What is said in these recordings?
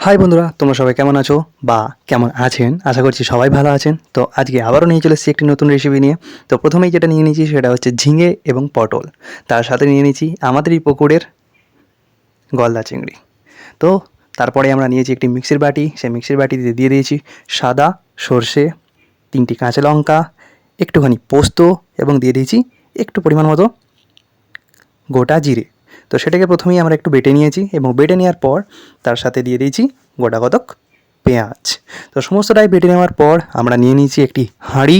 High বন্ধুরা, তোমরা সবাই কেমন আছো বা কেমন আছেন? আশা করছি সবাই ভালো আছেন। তো আজকে আবারও নিয়ে চলে এসেছি একটি নতুন রেসিপি নিয়ে। তো প্রথমেই যেটা নিয়ে নিয়েছি সেটা হচ্ছে ঝিঙে এবং পটল। তার সাথে নিয়ে নিয়েছি আমাদের এই পুকুরের গলদা চিংড়ি। তো তারপরে আমরা নিয়েছি একটি মিক্সির বাটি। সেই মিক্সির বাটিতে দিয়ে দিয়েছি সাদা সর্ষে, 3টি কাঁচা লঙ্কা, একটুখানি পোস্ত এবং দিয়ে দিয়েছি একটু পরিমাণ মতো গোটা জিরে। তো সেটাকে প্রথমেই আমরা একটু বেটে নিয়েছি এবং বেটে নেওয়ার পর তার সাথে দিয়ে দিয়েছি গোটা কতক পেঁয়াজ। তো সমস্তটাই বেটে নেওয়ার পর আমরা নিয়ে নিয়েছি একটি হাঁড়ি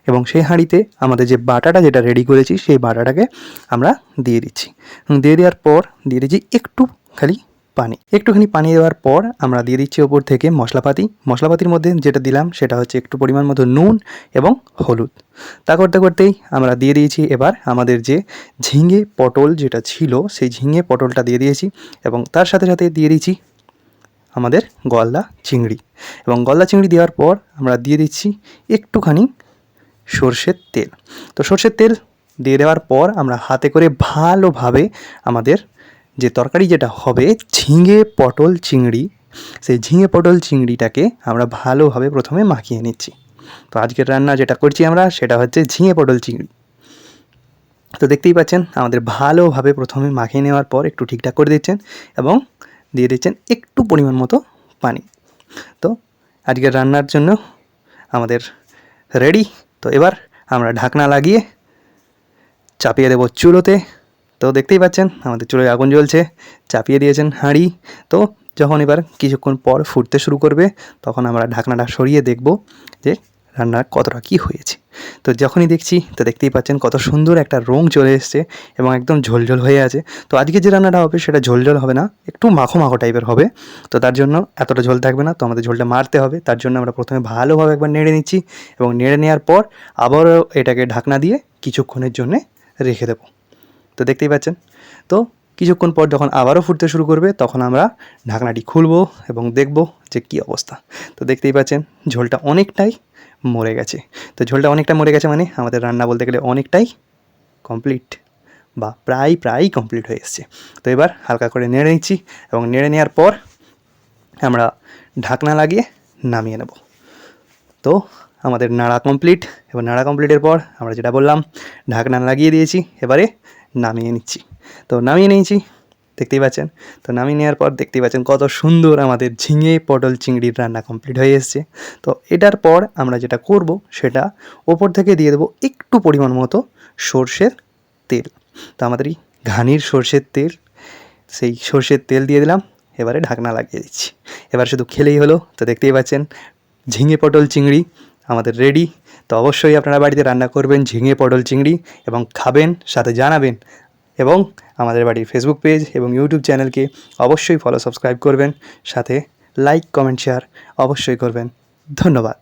এবং সেই হাঁড়িতে আমাদের যে বাটাটা যেটা রেডি করেছি সেই বাটাটাকে আমরা দিয়ে দিচ্ছি। দিয়ে দেওয়ার পর দিয়ে দিচ্ছি একটুখানি পানি দেওয়ার পর আমরা দিয়ে দিচ্ছি ওপর থেকে মশলাপাতির মধ্যে যেটা দিলাম সেটা হচ্ছে একটু পরিমাণ মতো নুন এবং হলুদ। তা করতে করতেই আমরা দিয়ে দিয়েছি এবার আমাদের যে ঝিঙে পটল যেটা ছিল সেই ঝিঙে পটলটা দিয়ে দিয়েছি এবং তার সাথে সাথে দিয়ে দিয়েছি আমাদের গলদা চিংড়ি। এবং গলদা চিংড়ি দেওয়ার পর আমরা দিয়ে দিচ্ছি একটুখানি সর্ষের তেল। তো সর্ষের তেল দিয়ে দেওয়ার পর আমরা হাতে করে ভালোভাবে আমাদের যে তরকারি যেটা হবে ঝিঙে পটল চিংড়ি, সেই ঝিঙে পটল চিংড়িটাকে আমরা ভালোভাবে প্রথমে মাখিয়ে নিচ্ছি। তো আজকের রান্না যেটা করছি আমরা সেটা হচ্ছে ঝিঙে পটল চিংড়ি। তো দেখতেই পাচ্ছেন আমাদের ভালোভাবে প্রথমে মাখিয়ে নেওয়ার পর একটু ঠিকঠাক করে দিচ্ছেন এবং দিয়ে দিচ্ছেন একটু পরিমাণ মতো পানি। তো আজকের রান্নার জন্য আমাদের রেডি। তো এবার আমরা ঢাকনা লাগিয়ে চাপিয়ে দেবো চুলোতে। তো দেখতেই পাচ্ছেন আমাদের চুলোয় আগুন জ্বলছে, চাপিয়ে দিয়েছেন হাঁড়ি। তো যখন এবার কিছুক্ষণ পর ফুটতে শুরু করবে তখন আমরা ঢাকনাটা সরিয়ে দেখব যে রান্নার কতটা কী হয়েছে। তো যখনই দেখছি তো দেখতেই পাচ্ছেন কত সুন্দর একটা রং চলে এসছে এবং একদম ঝোলঝোল হয়ে আছে। তো আজকে যে রান্নাটা হবে সেটা ঝোলঝোল হবে না, একটু মাখো মাখো টাইপের হবে। তো তার জন্য এতটা ঝোল থাকবে না, তো আমাদের ঝোলটা মারতে হবে। তার জন্য আমরা প্রথমে ভালোভাবে একবার নেড়ে নিচ্ছি এবং নেড়ে নেওয়ার পর আবারও এটাকে ঢাকনা দিয়ে কিছুক্ষণের জন্যে রেখে দেবো। তো দেখতেই পাচ্ছেন। তো কিছুক্ষণ পর যখন আবারও ফুটতে শুরু করবে তখন আমরা ঢাকনাটি খুলবো এবং দেখব যে কী অবস্থা। তো দেখতেই পাচ্ছেন ঝোলটা অনেকটাই মরে গেছে। তো ঝোলটা অনেকটা মরে গেছে মানে আমাদের রান্না বলতে গেলে অনেকটাই কমপ্লিট বা প্রায় কমপ্লিট হয়ে এসছে। তো এবার হালকা করে নেড়ে নিচ্ছি এবং নেড়ে নেওয়ার পর আমরা ঢাকনা লাগিয়ে নামিয়ে নেব। তো আমাদের নাড়া কমপ্লিট এবং নাড়া কমপ্লিটের পর আমরা যেটা বললাম ঢাকনা লাগিয়ে দিয়েছি, এবারে নামিয়ে নিচ্ছি। তো নামিয়ে নিয়েছি দেখতেই পাচ্ছেন। তো নামিয়ে নেওয়ার পর দেখতেই পাচ্ছেন কত সুন্দর আমাদের ঝিঙে পটল চিংড়ির রান্না কমপ্লিট হয়ে এসছে। তো এটার পর আমরা যেটা করব সেটা ওপর থেকে দিয়ে দেবো একটু পরিমাণ মতো সর্ষের তেল। তো আমাদের এই ঘানির সর্ষের তেল, সেই সর্ষের তেল দিয়ে দিলাম, এবারে ঢাকনা লাগিয়ে দিচ্ছি। এবার শুধু খেলেই হলো। তো দেখতেই পাচ্ছেন ঝিঙে পটল চিংড়ি আমাদের রেডি। তো অবশ্যই আপনারা বাড়িতে রান্না করবেন ঝিঙে পটল চিংড়ি এবং খাবেন, সাথে জানাবেন। এবং আমাদের বাড়ির ফেসবুক পেজ এবং ইউটিউব চ্যানেলকে অবশ্যই সাবস্ক্রাইব করবেন, সাথে লাইক কমেন্ট শেয়ার অবশ্যই করবেন। ধন্যবাদ।